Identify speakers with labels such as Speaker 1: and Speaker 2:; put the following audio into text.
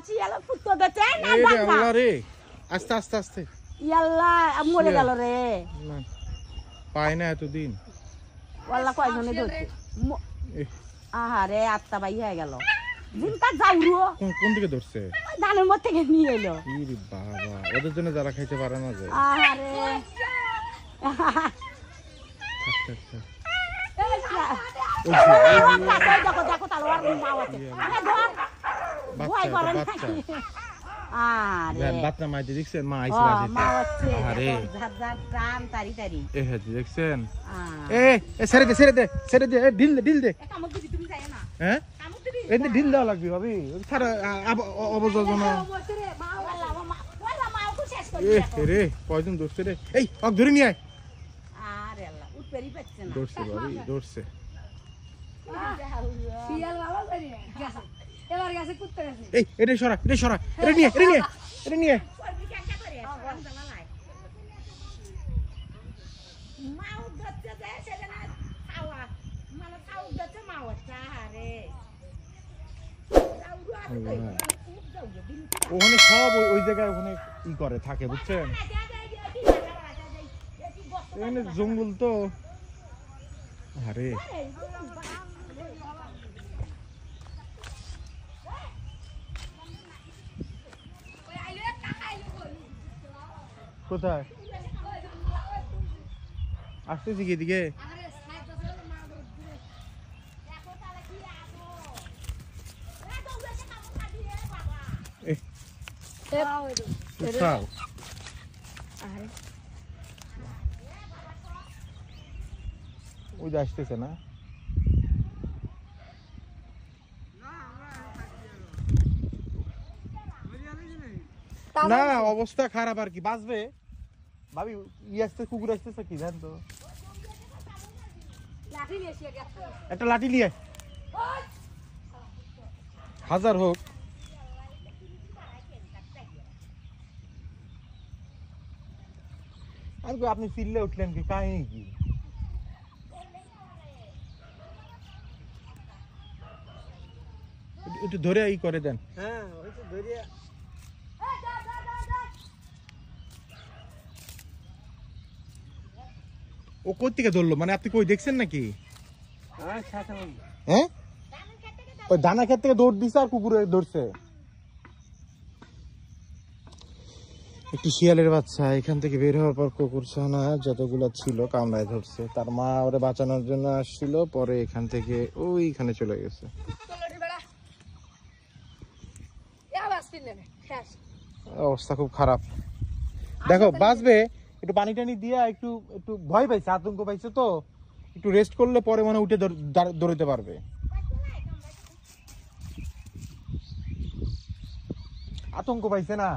Speaker 1: শিয়াল ফুটো দিতে না
Speaker 2: এই রে আল্লাহ রে আস্তে আস্তে আস্তে
Speaker 1: ইয়াল্লা মরে গেল রে
Speaker 2: পায় না এতদিন
Speaker 1: ওয়াল্লা কয়জনে ধরছে আহারে আত্মা বাই হয়ে গেল দিনটা যাইরো
Speaker 2: কোন দিকে ধরছে
Speaker 1: ধানের মধ্যে থেকে নিয়ে এলো
Speaker 2: ইরে বাবা ওদের জন্য যারা খাইতে পারে না যায়
Speaker 1: আহারে দেখো দেখো তালোয়ার মাও আছে আরে ধর ভয় করে না আরে
Speaker 2: বাচ্চা মাইতে দেখছেন মা আইছে
Speaker 1: মা আছে
Speaker 2: আরে
Speaker 1: ঝাড় ঝাড় প্রাণ তারি তারি
Speaker 2: এ হে দেখছেন এ ছেড়ে দে ঢিল দে
Speaker 1: কামড় দিবি তুমি যাই না
Speaker 2: হ্যাঁ
Speaker 1: কামড় দিবি
Speaker 2: এই ঢিল দেওয়া লাগবে ভাবি ছাড়া অবজজন এ রে কয়জন ধরছে রে এই অক ধরে নিয়ে আয়
Speaker 1: আরে আল্লাহ উঠপেরি পাচ্ছে না
Speaker 2: ধরছে ভাবি ধরছে
Speaker 3: শিয়াল ভালো করে গেছে এবার গেছে কুত্তা গেছে
Speaker 2: এই এটা সরা এটা নিয়ে
Speaker 1: মাও ধরছে যে সেজন্য খাওয়া মানে খাও ধরছে মাও চাহারে
Speaker 2: ওখানে সব ওই জায়গায় ওখানে ই করে থাকে বুঝছেন এখানে জঙ্গল তো আরে কোথায় আসতেছি কি এদিকে ওই যে আসতেছে না না অবস্থা খারাপ আর কি বাঁচবে ভাবি আসতে কুকুর আসতেছে কি জান তো একটা লাঠি নিয়ে হাজার হোক আর আপনি চিল্লে উঠলেন কি কাহিনী কি একটু ধরে ই করে দেন
Speaker 4: হ্যাঁ ওই তো ধরে
Speaker 2: ও কই থেকে ধরলো মানে আপনি কই দেখছেন নাকি হ্যাঁ ওই দানা ক্ষেত থেকে দৌড় দিছে আর কুকুরে ধরছে একটু শিয়ালের বাচ্চা এখান থেকে বের হওয়ার পর কুকুর ছানা যতগুলো ছিল কামড়ায় ধরছে তার মা ওরে বাঁচানোর জন্য আসছিল পরে এখান থেকে ওইখানে চলে গেছে অবস্থা খুব খারাপ দেখো বাঁচবে একটু পানি টানি দিয়া একটু একটু ভয় পাইছে আতঙ্ক পাইছে তো একটু রেস্ট করলে পরে মনে উঠে দৌড়তে পারবে আতঙ্ক পাইছে না